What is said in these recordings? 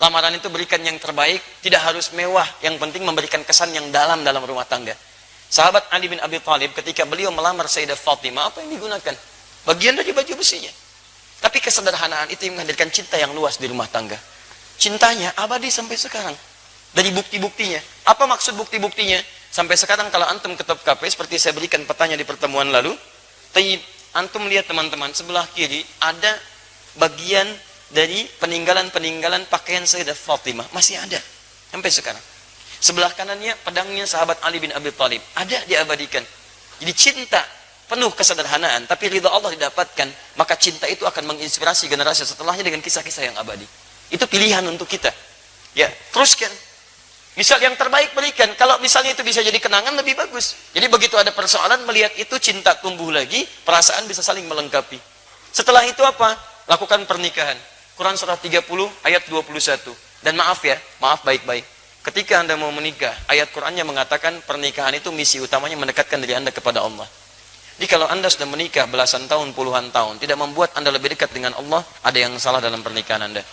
Lamaran itu berikan yang terbaik, tidak harus mewah, yang penting memberikan kesan yang dalam rumah tangga. Sahabat Ali bin Abi Thalib ketika beliau melamar Sayyidah Fatimah, apa yang digunakan? Bagian dari baju besinya. Tapi kesederhanaan itu yang menghadirkan cinta yang luas di rumah tangga. Cintanya abadi sampai sekarang. Dari bukti-buktinya. Apa maksud bukti-buktinya? Sampai sekarang kalau antum ke top cafe, seperti saya berikan petanya di pertemuan lalu, antum lihat teman-teman, sebelah kiri ada bagian dari peninggalan-peninggalan pakaian Sayyidah Fatimah. Masih ada. Sampai sekarang. Sebelah kanannya pedangnya sahabat Ali bin Abi Thalib. Ada, diabadikan. Jadi cinta penuh kesederhanaan, tapi ridha Allah didapatkan, maka cinta itu akan menginspirasi generasi setelahnya dengan kisah-kisah yang abadi. Itu pilihan untuk kita. Ya, teruskan. Misal yang terbaik berikan. Kalau misalnya itu bisa jadi kenangan, lebih bagus. Jadi begitu ada persoalan, melihat itu cinta tumbuh lagi, perasaan bisa saling melengkapi. Setelah itu apa? Lakukan pernikahan. Quran surah 30 ayat 21. Dan maaf ya, maaf baik-baik. Ketika Anda mau menikah, ayat Qurannya mengatakan pernikahan itu misi utamanya mendekatkan diri Anda kepada Allah. Jadi kalau Anda sudah menikah belasan tahun, puluhan tahun, tidak membuat Anda lebih dekat dengan Allah, ada yang salah dalam pernikahan Anda.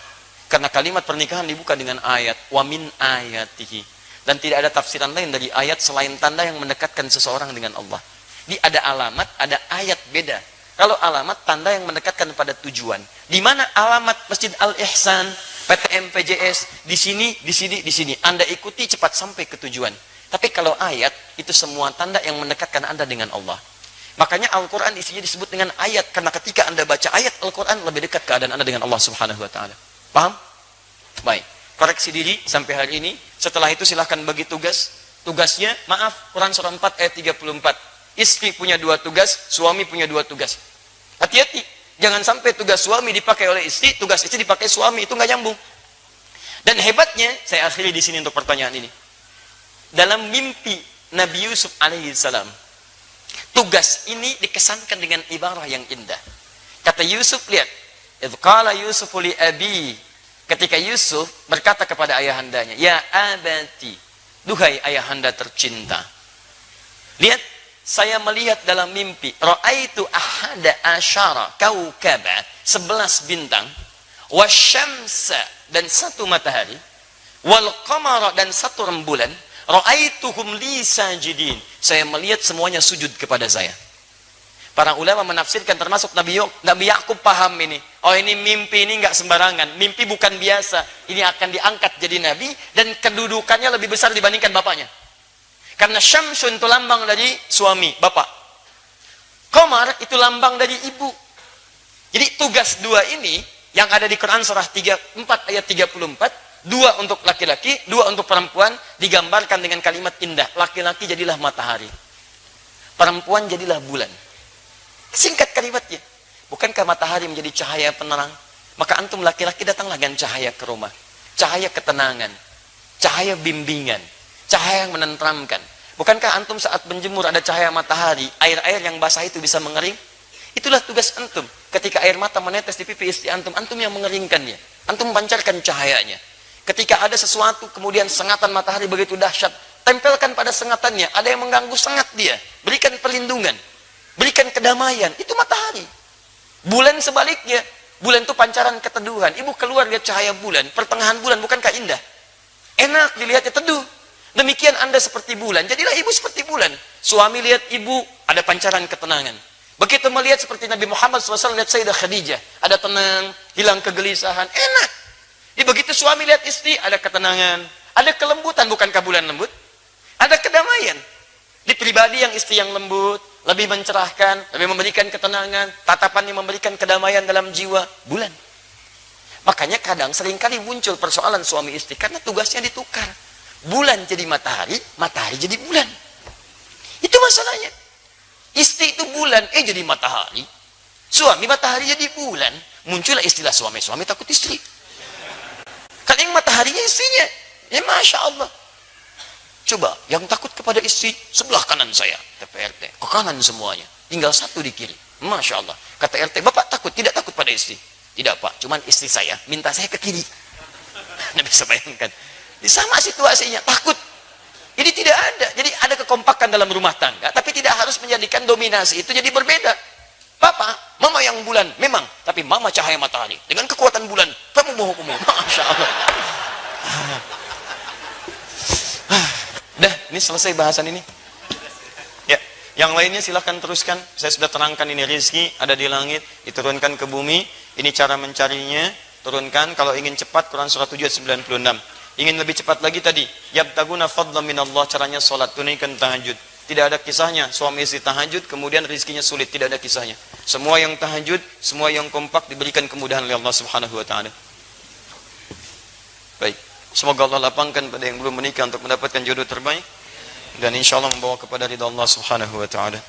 Karena kalimat pernikahan dibuka dengan ayat, wa min ayatihi. Dan tidak ada tafsiran lain dari ayat selain tanda yang mendekatkan seseorang dengan Allah. Jadi ada alamat, ada ayat beda. Kalau alamat, tanda yang mendekatkan pada tujuan. Di mana alamat Masjid Al-Ihsan, PTM PJS, di sini, di sini, di sini. Anda ikuti cepat sampai ke tujuan. Tapi kalau ayat, itu semua tanda yang mendekatkan Anda dengan Allah. Makanya Al-Quran isinya disebut dengan ayat. Karena ketika Anda baca ayat Al-Quran, lebih dekat keadaan Anda dengan Allah Subhanahu Wa Ta'ala. Paham? Baik. Koreksi diri sampai hari ini. Setelah itu silahkan bagi tugas. Tugasnya, maaf, Quran surah 4 ayat 34. Istri punya 2 tugas, suami punya 2 tugas. Hati-hati. Jangan sampai tugas suami dipakai oleh istri, tugas istri dipakai suami. Itu nggak nyambung. Dan hebatnya, saya akhiri di sini untuk pertanyaan ini. Dalam mimpi Nabi Yusuf alaihissalam, tugas ini dikesankan dengan ibarah yang indah. Kata Yusuf, lihat. Idh qala Yusufu li abi. Ketika Yusuf berkata kepada ayahandanya, ya abati, duhai ayahanda tercinta. Lihat, saya melihat dalam mimpi, ra'aitu ahada asyara kaukaba, 11 bintang, wasyamsa, dan 1 matahari, wal qamara, dan 1 rembulan, ra'aituhum li sajidin. Saya melihat semuanya sujud kepada saya. Para ulama menafsirkan, termasuk Nabi Yakub paham ini. Oh, ini mimpi, ini nggak sembarangan. Mimpi bukan biasa. Ini akan diangkat jadi nabi dan kedudukannya lebih besar dibandingkan bapaknya. Karena Syamsun itu lambang dari suami, bapak. Qamar itu lambang dari ibu. Jadi tugas 2 ini yang ada di Quran surah 4 ayat 34, 2 untuk laki-laki, 2 untuk perempuan, digambarkan dengan kalimat indah. Laki-laki jadilah matahari. Perempuan jadilah bulan. Singkat kalimatnya. Bukankah matahari menjadi cahaya penerang? Maka antum laki-laki datanglah dengan cahaya ke rumah. Cahaya ketenangan. Cahaya bimbingan. Cahaya yang menenteramkan. Bukankah antum saat menjemur ada cahaya matahari, air-air yang basah itu bisa mengering? Itulah tugas antum. Ketika air mata menetes di pipi istri antum, antum yang mengeringkannya. Antum pancarkan cahayanya. Ketika ada sesuatu, kemudian sengatan matahari begitu dahsyat, tempelkan pada sengatannya. Ada yang mengganggu, sengat dia. Berikan perlindungan. Berikan kedamaian. Itu matahari. Bulan sebaliknya. Bulan itu pancaran keteduhan. Ibu keluar lihat cahaya bulan. Pertengahan bulan, bukankah indah? Enak dilihatnya, teduh. Demikian Anda seperti bulan. Jadilah ibu seperti bulan. Suami lihat ibu, ada pancaran ketenangan. Begitu melihat seperti Nabi Muhammad SAW, lihat Sayyidah Khadijah. Ada tenang, hilang kegelisahan. Enak. Jadi begitu suami lihat istri, ada ketenangan. Ada kelembutan, bukankah bulan lembut? Ada kedamaian. Di pribadi yang istri yang lembut, lebih mencerahkan, lebih memberikan ketenangan, tatapan yang memberikan kedamaian dalam jiwa, bulan. Makanya kadang seringkali muncul persoalan suami istri karena tugasnya ditukar. Bulan jadi matahari, matahari jadi bulan. Itu masalahnya. Istri itu bulan, jadi matahari. Suami matahari jadi bulan. Muncullah istilah suami-suami takut istri. Karena yang mataharinya istrinya. Ya Masya Allah. Coba, yang takut kepada istri, sebelah kanan saya. TPRT, ke kanan semuanya. Tinggal 1 di kiri. Masya Allah. Kata RT, Bapak takut? Tidak takut pada istri. Tidak Pak, cuman istri saya minta saya ke kiri. Anda bisa bayangkan. Sama situasinya, takut. Jadi tidak ada. Jadi ada kekompakan dalam rumah tangga, tapi tidak harus menjadikan dominasi itu jadi berbeda. Bapak, Mama yang bulan, memang, tapi mama cahaya matahari. Dengan kekuatan bulan, kamu bohong-bohong. Masya Allah. Dah, ini selesai bahasan ini. Ya, yang lainnya silahkan teruskan. Saya sudah terangkan ini rizki ada di langit, diturunkan ke bumi. Ini cara mencarinya, turunkan. Kalau ingin cepat, Quran surah 7 ayat 96. Ingin lebih cepat lagi tadi, yabtaguna fadlan minallah, caranya salat, tunaikan tahajud. Tidak ada kisahnya suami istri tahajud kemudian rizkinya sulit, tidak ada kisahnya. Semua yang tahajud, semua yang kompak diberikan kemudahan oleh Allah Subhanahu wa taala. Baik, semoga Allah lapangkan pada yang belum menikah untuk mendapatkan jodoh terbaik dan insyaallah membawa kepada ridha Allah Subhanahu wa taala.